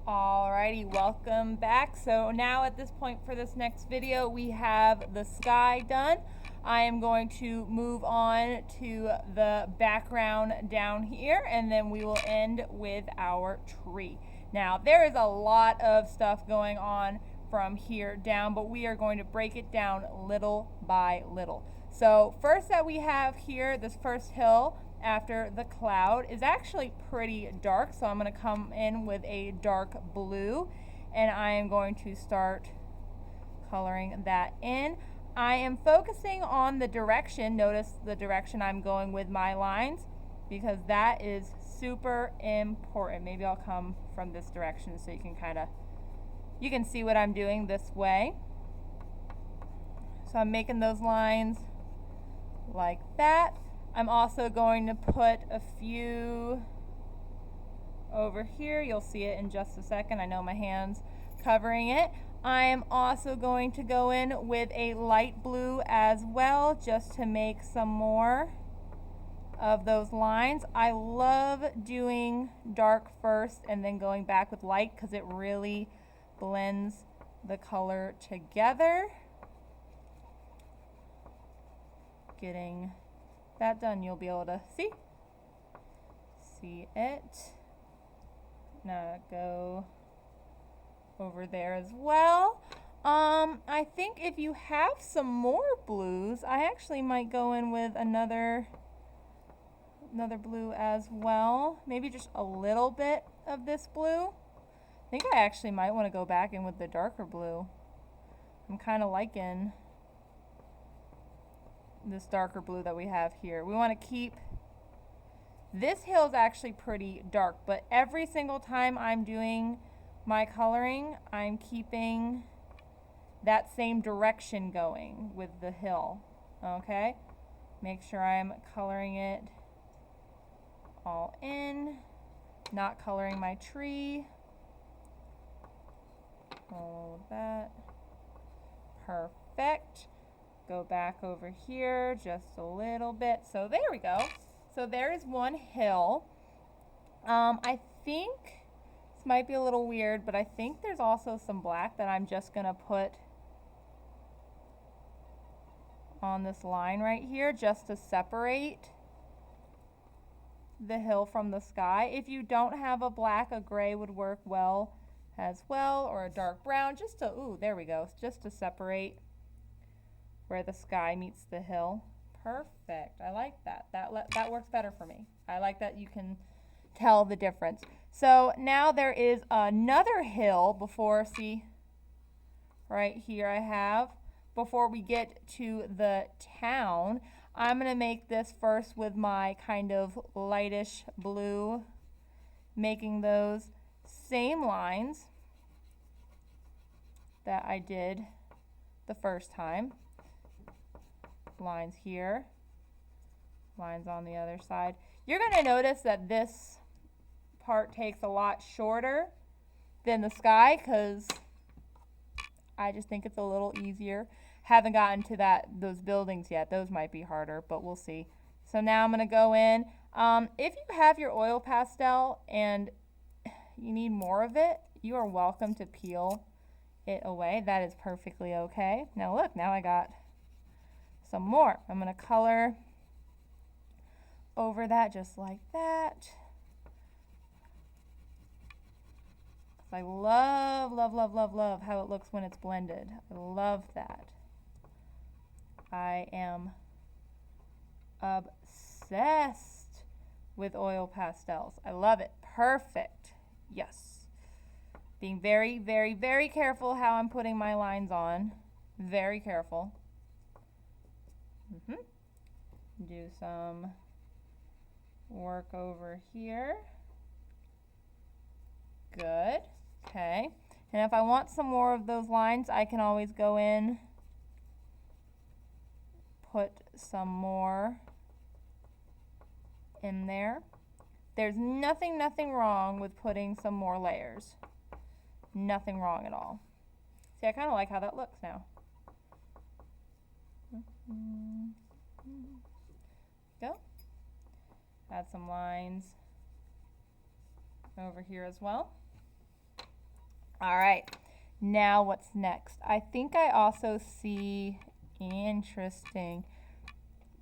Alrighty, welcome back. So now at this point for this next video, we have the sky done. I am going to move on to the background down here, and then we will end with our tree. Now, there is a lot of stuff going on from here down, but we are going to break it down little by little. So first that we have here, this first hill after the cloud is actually pretty dark, so I'm going to come in with a dark blue and I am going to start coloring that in. I am focusing on the direction. Notice the direction I'm going with my lines because that is super important. Maybe I'll come from this direction so you can see what I'm doing this way. So I'm making those lines like that. I'm also going to put a few over here. You'll see it in just a second. I know my hand's covering it. I am also going to go in with a light blue as well, just to make some more of those lines. I love doing dark first and then going back with light because it really blends the color together. Getting that done, you'll be able to see it. Now go over there as well. I think if you have some more blues, I actually might go in with another blue as well. Maybe just a little bit of this blue. I think I actually might want to go back in with the darker blue. I'm kind of liking this darker blue that we have here. We want to keep this hill is actually pretty dark, but every single time I'm doing my coloring, I'm keeping that same direction going with the hill. Okay, make sure I'm coloring it all in, not coloring my tree. Hold that. Perfect. Go back over here just a little bit. So there we go. So there is one hill. I think this might be a little weird, but I think there's also some black that I'm just gonna put on this line right here just to separate the hill from the sky. If you don't have a black, a gray would work well as well, or a dark brown, just to, ooh, there we go, just to separate where the sky meets the hill. Perfect. I like that. That works better for me. I like that you can tell the difference. So now there is another hill before, see, right here I have, before we get to the town. I'm going to make this first with my kind of lightish blue, making those same lines that I did the first time. Lines here, lines on the other side. You're going to notice that this part takes a lot shorter than the sky because I just think it's a little easier. Haven't gotten to those buildings yet. Those might be harder, but we'll see. So now I'm going to go in. If you have your oil pastel and you need more of it, you are welcome to peel it away. That is perfectly okay. Now look, now I got some more. I'm going to color over that just like that. I love, love, love, love, love how it looks when it's blended. I love that. I am obsessed with oil pastels. I love it. Perfect. Yes. Being very, very, very careful how I'm putting my lines on. Very careful. Do some work over here. Good. Okay. And if I want some more of those lines, I can always go in, put some more in there. There's nothing wrong with putting some more layers. Nothing wrong at all. See, I kind of like how that looks now. Go. Add some lines over here as well. All right, now what's next? I think I also see, interesting.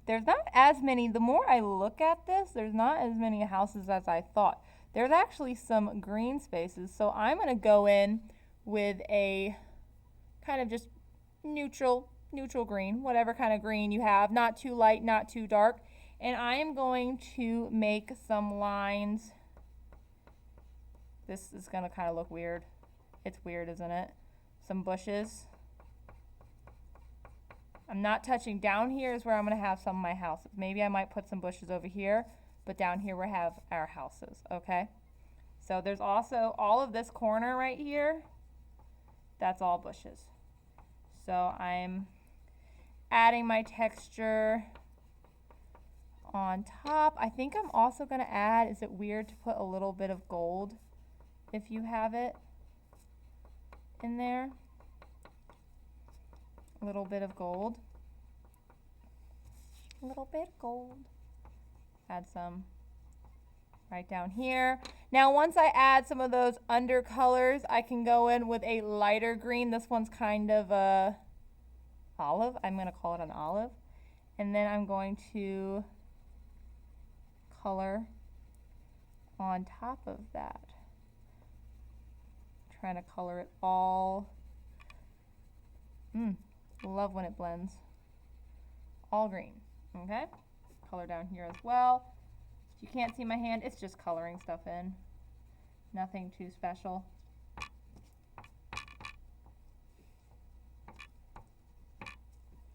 There's not as many, the more I look at this, there's not as many houses as I thought. There's actually some green spaces, so I'm gonna go in with a kind of just neutral green, whatever kind of green you have, not too light, not too dark. And I am going to make some lines. This is gonna kind of look weird. It's weird, isn't it? Some bushes. I'm not touching. Down here is where I'm gonna have some of my houses. Maybe I might put some bushes over here, but down here we have our houses, okay? So there's also all of this corner right here. That's all bushes. So I'm adding my texture on top. I think I'm also gonna add, is it weird to put a little bit of gold if you have it in there? A little bit of gold. A little bit of gold. Add some right down here. Now once I add some of those undercolors, I can go in with a lighter green. This one's kind of a olive. I'm going to call it an olive. And then I'm going to color on top of that. Trying to color it all. Love when it blends. All green. Okay? Color down here as well. If you can't see my hand, it's just coloring stuff in. Nothing too special.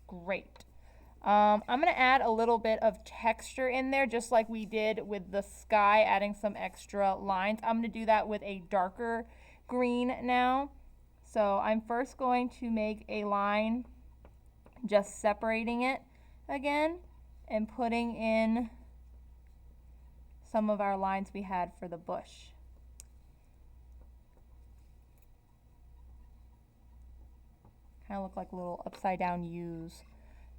Great. I'm going to add a little bit of texture in there, just like we did with the sky, adding some extra lines. I'm going to do that with a darker green now. So I'm first going to make a line, just separating it again, and putting in some of our lines we had for the bush. Kind of look like little upside down U's.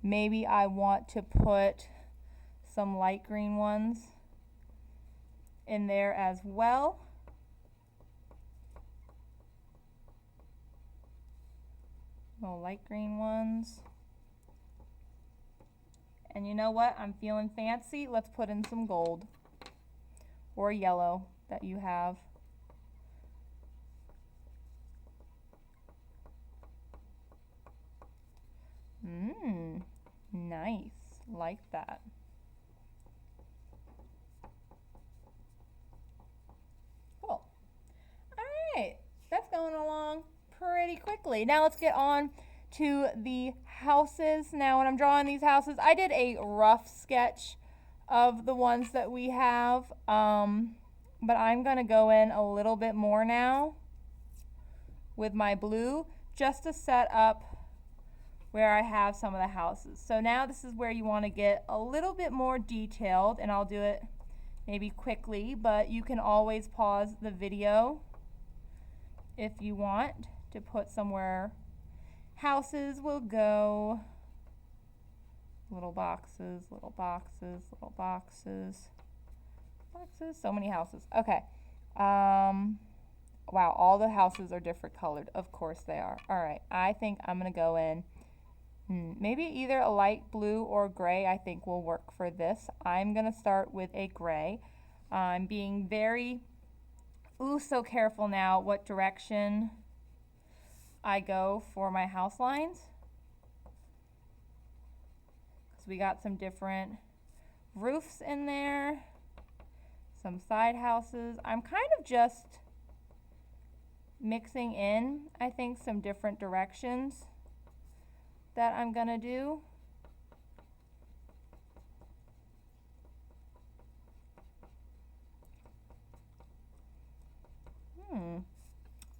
Maybe I want to put some light green ones in there as well. Little light green ones. And you know what? I'm feeling fancy. Let's put in some gold or yellow that you have. Nice. Like that. Cool. All right. That's going along pretty quickly. Now let's get on to the houses. Now when I'm drawing these houses, I did a rough sketch of the ones that we have, but I'm going to go in a little bit more now with my blue just to set up where I have some of the houses. So now this is where you want to get a little bit more detailed, and I'll do it maybe quickly, but you can always pause the video if you want to put somewhere houses will go. Little boxes, little boxes, little boxes, boxes, so many houses. Okay. Wow, all the houses are different colored. Of course they are. All right, I think I'm going to go in maybe either a light blue or gray I think will work for this. I'm going to start with a gray. I'm being very, so careful now what direction I go for my house lines. Because we got some different roofs in there, some side houses. I'm kind of just mixing in, I think, some different directions that I'm gonna do.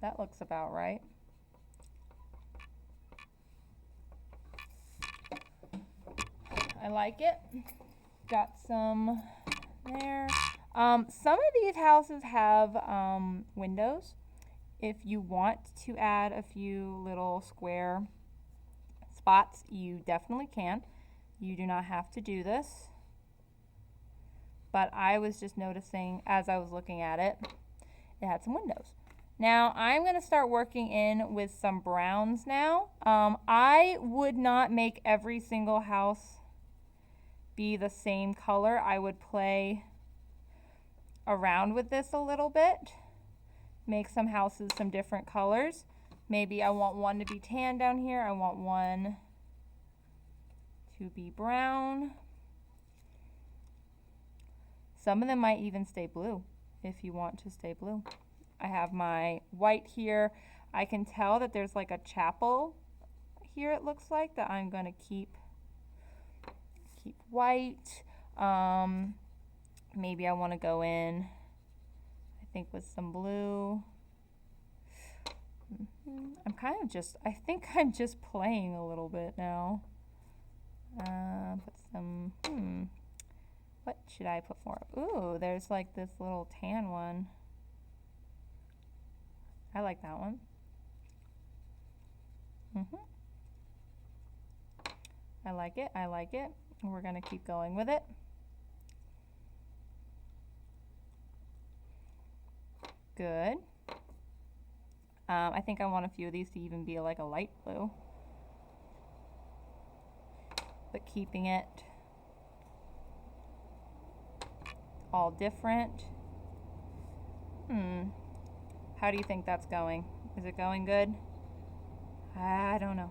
That looks about right. I like it. Got some there. Some of these houses have windows. If you want to add a few little square spots, you definitely can. You do not have to do this. But I was just noticing as I was looking at it, it had some windows. Now I'm going to start working in with some browns now. I would not make every single house be the same color. I would play around with this a little bit. Make some houses some different colors. Maybe I want one to be tan down here. I want one to be brown. Some of them might even stay blue if you want to stay blue. I have my white here. I can tell that there's like a chapel here, it looks like, that I'm going to keep white. Maybe I want to go in, I think, with some blue. I think I'm just playing a little bit now. Put some, what should I put for? Ooh, there's like this little tan one. I like that one. I like it, I like it. We're gonna keep going with it. Good. I think I want a few of these to even be like a light blue, but keeping it all different. How do you think that's going? Is it going good? I don't know.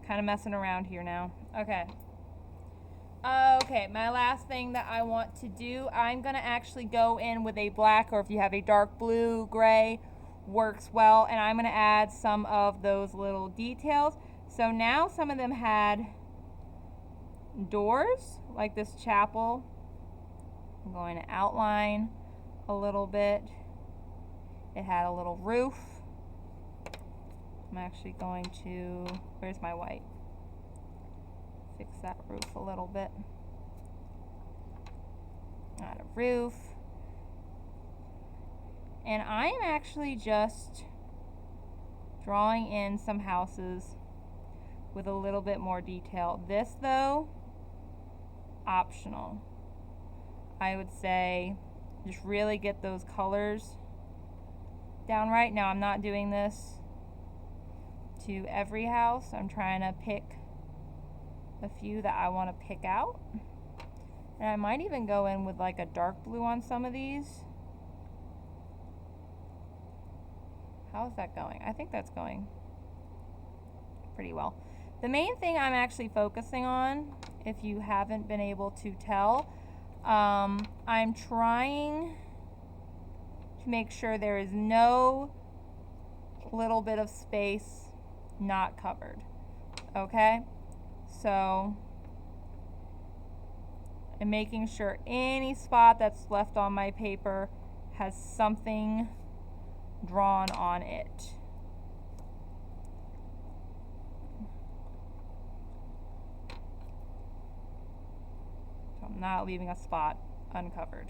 Kind of messing around here now. Okay. Okay, my last thing that I want to do, I'm going to actually go in with a black, or if you have a dark blue, gray, works well, and I'm going to add some of those little details. So now some of them had doors, like this chapel. I'm going to outline a little bit. It had a little roof. I'm actually going to, where's my white? Fix that roof a little bit. Add a roof. And I am actually just drawing in some houses with a little bit more detail. This, though, optional. I would say just really get those colors down right. Now, I'm not doing this to every house. I'm trying to pick a few that I want to pick out. And I might even go in with like a dark blue on some of these. How is that going? I think that's going pretty well. The main thing I'm actually focusing on, if you haven't been able to tell, I'm trying to make sure there is no little bit of space not covered. Okay? So I'm making sure any spot that's left on my paper has something drawn on it. So I'm not leaving a spot uncovered.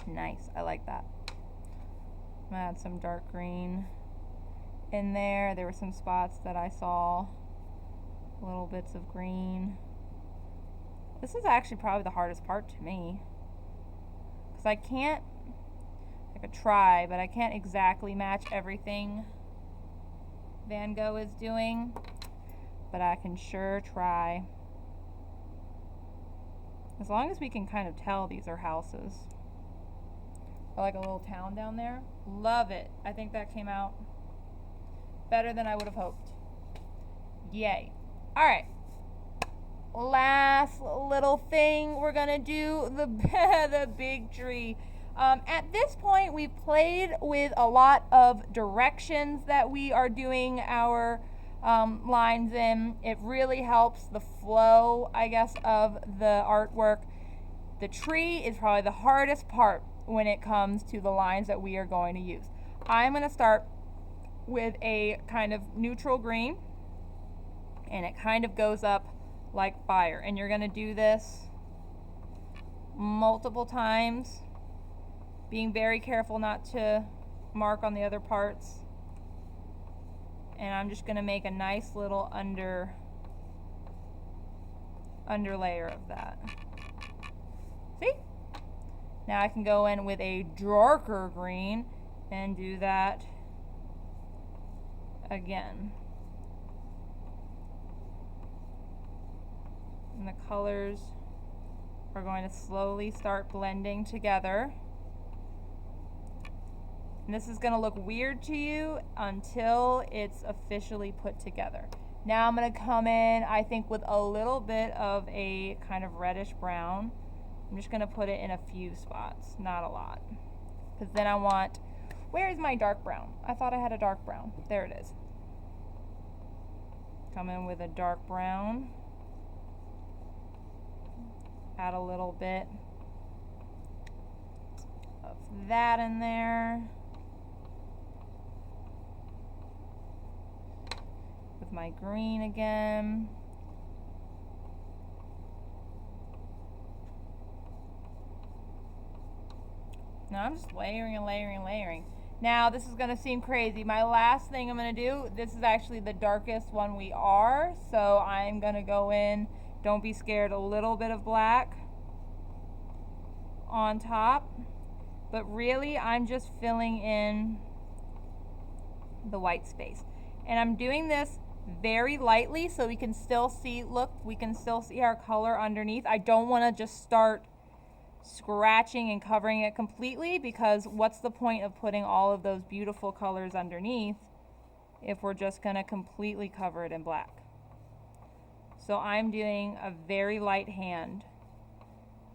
Nice, I like that. I'm gonna add some dark green in there. There were some spots that I saw little bits of green. This is actually probably the hardest part to me, because I could try, but I can't exactly match everything Van Gogh is doing, but I can sure try. As long as we can kind of tell these are houses. I like a little town down there. Love it. I think that came out better than I would have hoped. Yay. All right. Last little thing, we're gonna do the the big tree. At this point, we've played with a lot of directions that we are doing our lines in. It really helps the flow, I guess, of the artwork. The tree is probably the hardest part when it comes to the lines that we are going to use. I'm going to start with a kind of neutral green, and it kind of goes up like fire. And you're going to do this multiple times, being very careful not to mark on the other parts. And I'm just gonna make a nice little underlayer of that. See? Now I can go in with a darker green and do that again. And the colors are going to slowly start blending together. And this is going to look weird to you until it's officially put together. Now I'm going to come in, I think, with a little bit of a kind of reddish brown. I'm just going to put it in a few spots, not a lot. Because then I want, where is my dark brown? I thought I had a dark brown. There it is. Come in with a dark brown. Add a little bit of that in there. With my green again. Now I'm just layering and layering and layering. Now this is gonna seem crazy. My last thing I'm gonna do, this is actually the darkest one we are, so I'm gonna go in, don't be scared, a little bit of black on top. But really, I'm just filling in the white space. And I'm doing this very lightly so we can still see, look, we can still see our color underneath. I don't want to just start scratching and covering it completely, because what's the point of putting all of those beautiful colors underneath if we're just going to completely cover it in black? So I'm doing a very light hand,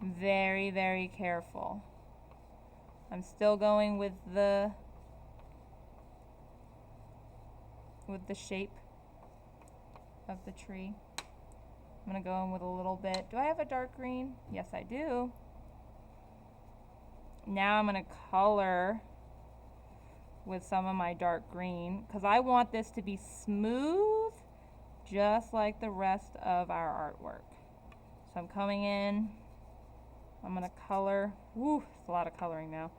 very, very careful. I'm still going with the shape of the tree. I'm going to go in with a little bit. Do I have a dark green? Yes, I do. Now I'm going to color with some of my dark green, because I want this to be smooth just like the rest of our artwork. So I'm coming in. I'm going to color. Woo, it's a lot of coloring now.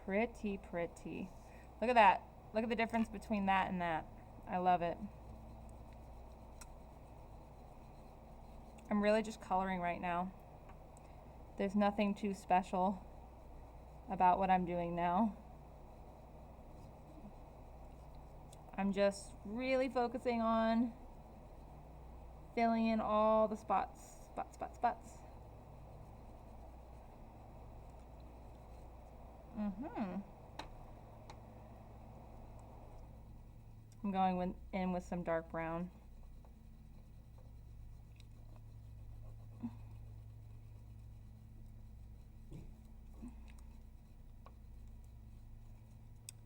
Pretty, pretty. Look at that. Look at the difference between that and that. I love it. I'm really just coloring right now. There's nothing too special about what I'm doing now. I'm just really focusing on filling in all the spots. I'm going in with some dark brown.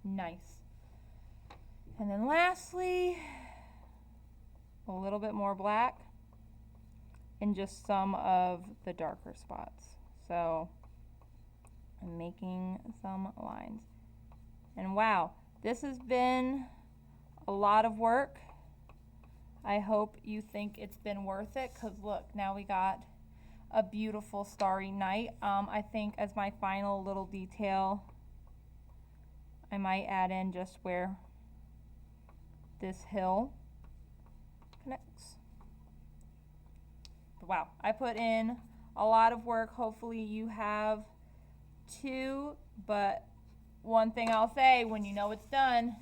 Nice. And then lastly, a little bit more black in just some of the darker spots. So I'm making some lines. And wow, this has been a lot of work. I hope you think it's been worth it, because look, now we got a beautiful starry night. I think as my final little detail, I might add in just where this hill connects. But wow, I put in a lot of work. Hopefully you have too, but one thing I'll say, when you know it's done,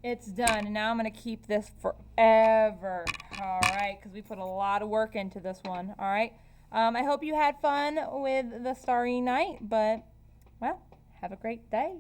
it's done. And now I'm going to keep this forever, all right, because we put a lot of work into this one, all right. I hope you had fun with the Starry Night, but, well, have a great day.